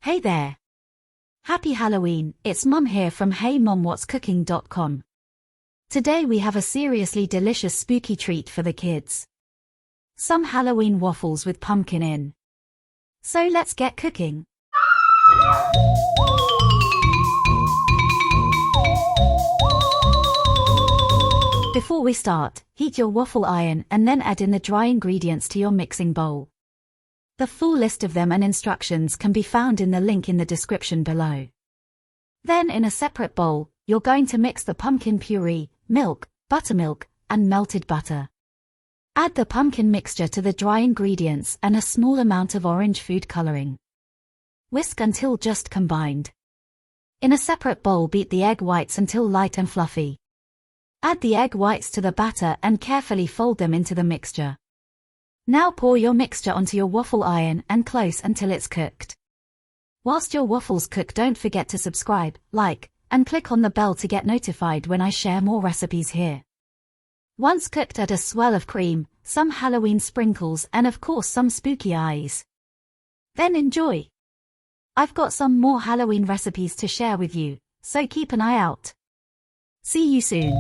Hey there! Happy Halloween, it's Mum here from HeyMomWhat'sCooking.com. Today we have a seriously delicious spooky treat for the kids. Some Halloween waffles with pumpkin in. So let's get cooking. Before we start, heat your waffle iron and then add in the dry ingredients to your mixing bowl. The full list of them and instructions can be found in the link in the description below. Then in a separate bowl, you're going to mix the pumpkin puree, milk, buttermilk, and melted butter. Add the pumpkin mixture to the dry ingredients and a small amount of orange food coloring. Whisk until just combined. In a separate bowl, beat the egg whites until light and fluffy. Add the egg whites to the batter and carefully fold them into the mixture. Now pour your mixture onto your waffle iron and close until it's cooked. Whilst your waffles cook, don't forget to subscribe, like, and click on the bell to get notified when I share more recipes here. Once cooked, add a swirl of cream, some Halloween sprinkles and of course some spooky eyes. Then enjoy! I've got some more Halloween recipes to share with you, so keep an eye out. See you soon!